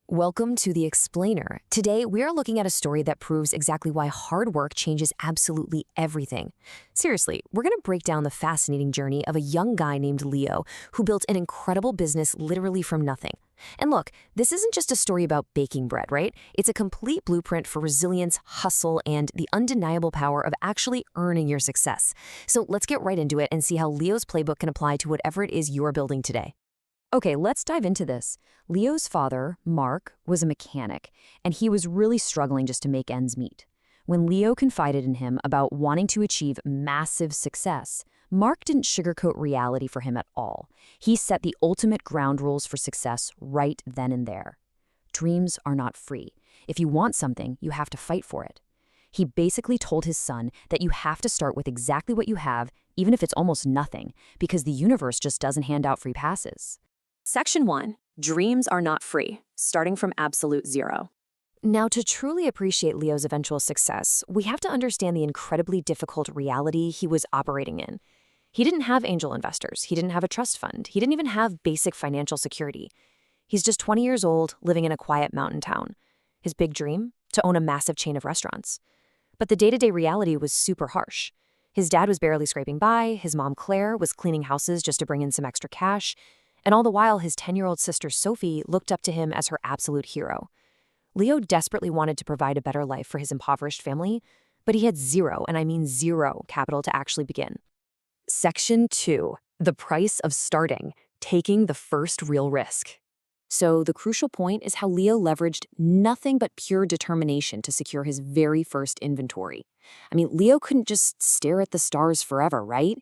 Welcome to The Explainer. Today, we are looking at a story that proves exactly why hard work changes absolutely everything. Seriously, we're going to break down the fascinating journey of a young guy named Leo who built an incredible business literally from nothing. And look, this isn't just a story about baking bread, right? It's a complete blueprint for resilience, hustle, and the undeniable power of actually earning your success. So let's get right into it and see how Leo's playbook can apply to whatever it is you're building today. Okay, let's dive into this. Leo's father, Mark, was a mechanic, and he was really struggling just to make ends meet. When Leo confided in him about wanting to achieve massive success, Mark didn't sugarcoat reality for him at all. He set the ultimate ground rules for success right then and there. Dreams are not free. If you want something, you have to fight for it. He basically told his son that you have to start with exactly what you have, even if it's almost nothing, because the universe just doesn't hand out free passes. Section 1. Dreams are not free, starting from absolute zero. Now, to truly appreciate Leo's eventual success, we have to understand the incredibly difficult reality he was operating in. He didn't have angel investors. He didn't have a trust fund. He didn't even have basic financial security. He's just 20 years old, living in a quiet mountain town. His big dream? To own a massive chain of restaurants. But the day-to-day reality was super harsh. His dad was barely scraping by, his mom Claire was cleaning houses just to bring in some extra cash, and all the while his 10-year-old sister Sophie looked up to him as her absolute hero. Leo desperately wanted to provide a better life for his impoverished family, but he had zero, and I mean zero, capital to actually begin. Section 2. The price of starting, taking the first real risk. So the crucial point is how Leo leveraged nothing but pure determination to secure his very first inventory. I mean, Leo couldn't just stare at the stars forever, right?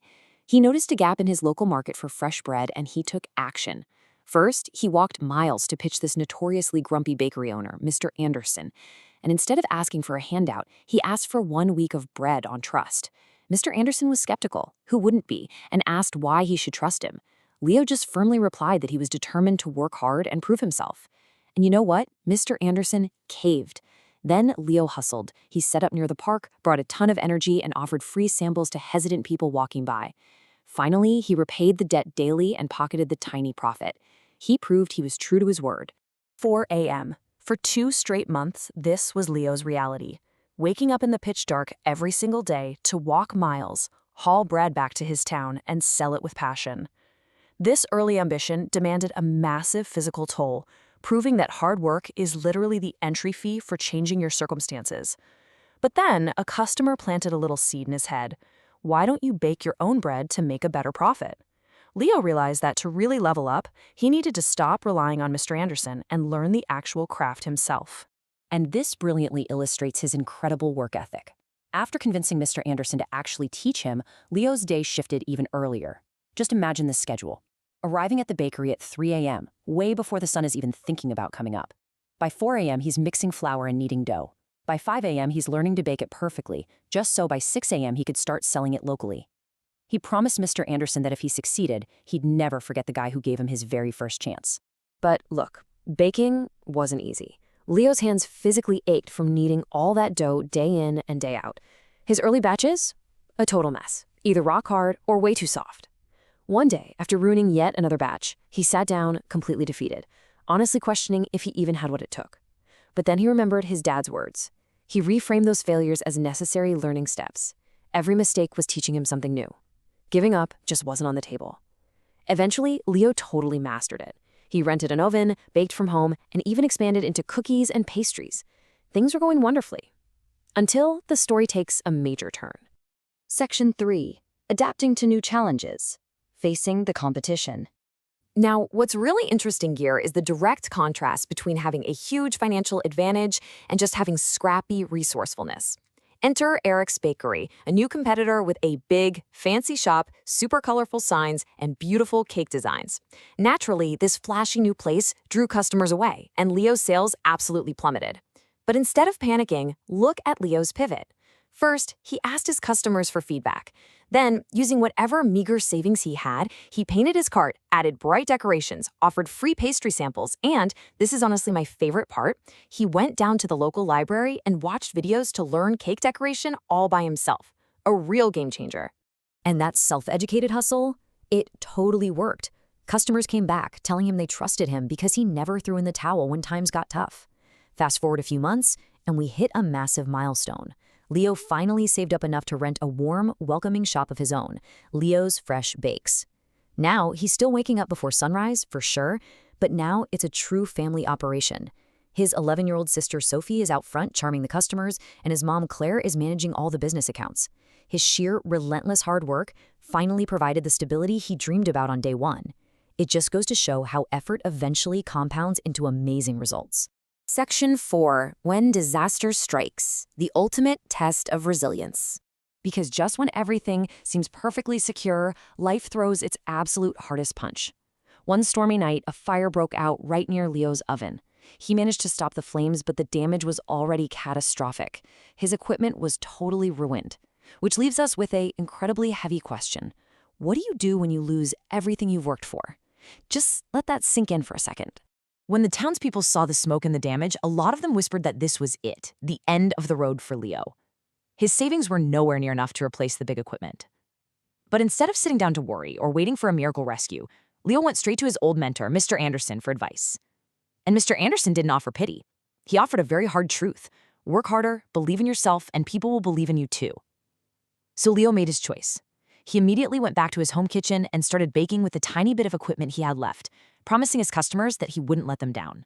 He noticed a gap in his local market for fresh bread, and he took action. First, he walked miles to pitch this notoriously grumpy bakery owner, Mr. Anderson. And instead of asking for a handout, he asked for 1 week of bread on trust. Mr. Anderson was skeptical, who wouldn't be, and asked why he should trust him. Leo just firmly replied that he was determined to work hard and prove himself. And you know what? Mr. Anderson caved. Then Leo hustled. He set up near the park, brought a ton of energy, and offered free samples to hesitant people walking by. Finally, he repaid the debt daily and pocketed the tiny profit. He proved he was true to his word. 4 a.m. For 2 straight months, this was Leo's reality. Waking up in the pitch dark every single day to walk miles, haul bread back to his town, and sell it with passion. This early ambition demanded a massive physical toll, proving that hard work is literally the entry fee for changing your circumstances. But then, a customer planted a little seed in his head. Why don't you bake your own bread to make a better profit? Leo realized that to really level up, he needed to stop relying on Mr. Anderson and learn the actual craft himself. And this brilliantly illustrates his incredible work ethic. After convincing Mr. Anderson to actually teach him, Leo's day shifted even earlier. Just imagine this schedule. Arriving at the bakery at 3 a.m., way before the sun is even thinking about coming up. By 4 a.m., he's mixing flour and kneading dough. By 5 a.m., he's learning to bake it perfectly, just so by 6 a.m. he could start selling it locally. He promised Mr. Anderson that if he succeeded, he'd never forget the guy who gave him his very first chance. But look, baking wasn't easy. Leo's hands physically ached from kneading all that dough day in and day out. His early batches? A total mess, either rock hard or way too soft. One day, after ruining yet another batch, he sat down completely defeated, honestly questioning if he even had what it took. But then he remembered his dad's words. He reframed those failures as necessary learning steps. Every mistake was teaching him something new. Giving up just wasn't on the table. Eventually, Leo totally mastered it. He rented an oven, baked from home, and even expanded into cookies and pastries. Things were going wonderfully. Until the story takes a major turn. Section 3. Adapting to new challenges. Facing the competition. Now, what's really interesting here is the direct contrast between having a huge financial advantage and just having scrappy resourcefulness. Enter Eric's Bakery, a new competitor with a big, fancy shop, super colorful signs, and beautiful cake designs. Naturally, this flashy new place drew customers away, and Leo's sales absolutely plummeted. But instead of panicking, look at Leo's pivot. First, he asked his customers for feedback. Then, using whatever meager savings he had, he painted his cart, added bright decorations, offered free pastry samples, and, this is honestly my favorite part, he went down to the local library and watched videos to learn cake decoration all by himself. A real game changer. And that self-educated hustle? It totally worked. Customers came back, telling him they trusted him because he never threw in the towel when times got tough. Fast forward a few months, and we hit a massive milestone. Leo finally saved up enough to rent a warm, welcoming shop of his own, Leo's Fresh Bakes. Now, he's still waking up before sunrise, for sure, but now it's a true family operation. His 11-year-old sister Sophie is out front charming the customers, and his mom Claire is managing all the business accounts. His sheer, relentless hard work finally provided the stability he dreamed about on day one. It just goes to show how effort eventually compounds into amazing results. Section 4. When disaster strikes, the ultimate test of resilience. Because just when everything seems perfectly secure, life throws its absolute hardest punch. One stormy night, a fire broke out right near Leo's oven. He managed to stop the flames, but the damage was already catastrophic. His equipment was totally ruined. Which leaves us with an incredibly heavy question. What do you do when you lose everything you've worked for? Just let that sink in for a second. When the townspeople saw the smoke and the damage, a lot of them whispered that this was it, the end of the road for Leo. His savings were nowhere near enough to replace the big equipment. But instead of sitting down to worry or waiting for a miracle rescue, Leo went straight to his old mentor, Mr. Anderson, for advice. And Mr. Anderson didn't offer pity. He offered a very hard truth. Work harder, believe in yourself, and people will believe in you too. So Leo made his choice. He immediately went back to his home kitchen and started baking with the tiny bit of equipment he had left, promising his customers that he wouldn't let them down.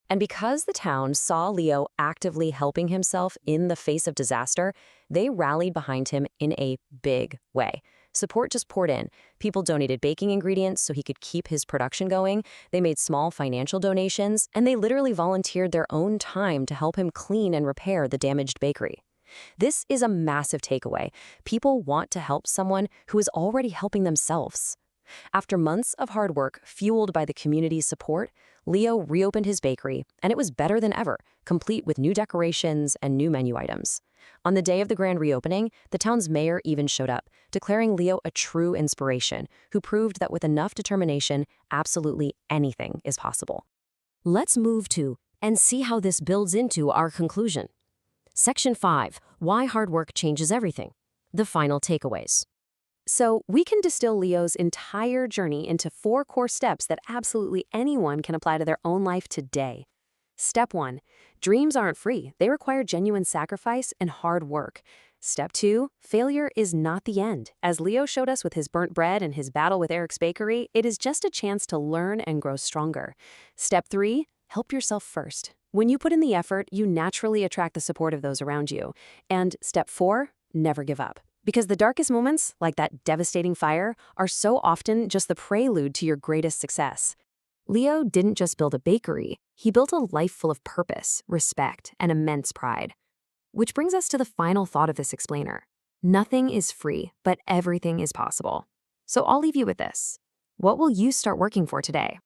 And because the town saw Leo actively helping himself in the face of disaster, they rallied behind him in a big way. Support just poured in. People donated baking ingredients so he could keep his production going. They made small financial donations, and they literally volunteered their own time to help him clean and repair the damaged bakery. This is a massive takeaway. People want to help someone who is already helping themselves. After months of hard work fueled by the community's support, Leo reopened his bakery, and it was better than ever, complete with new decorations and new menu items. On the day of the grand reopening, the town's mayor even showed up, declaring Leo a true inspiration, who proved that with enough determination, absolutely anything is possible. Let's move to and see how this builds into our conclusion. Section 5. Why hard work changes everything. The final takeaways. So, we can distill Leo's entire journey into 4 core steps that absolutely anyone can apply to their own life today. Step 1. Dreams aren't free. They require genuine sacrifice and hard work. Step 2. Failure is not the end. As Leo showed us with his burnt bread and his battle with Eric's Bakery, it is just a chance to learn and grow stronger. Step 3. Help yourself first. When you put in the effort, you naturally attract the support of those around you. And step 4, never give up. Because the darkest moments, like that devastating fire, are so often just the prelude to your greatest success. Leo didn't just build a bakery, he built a life full of purpose, respect, and immense pride. Which brings us to the final thought of this explainer. Nothing is free, but everything is possible. So I'll leave you with this. What will you start working for today?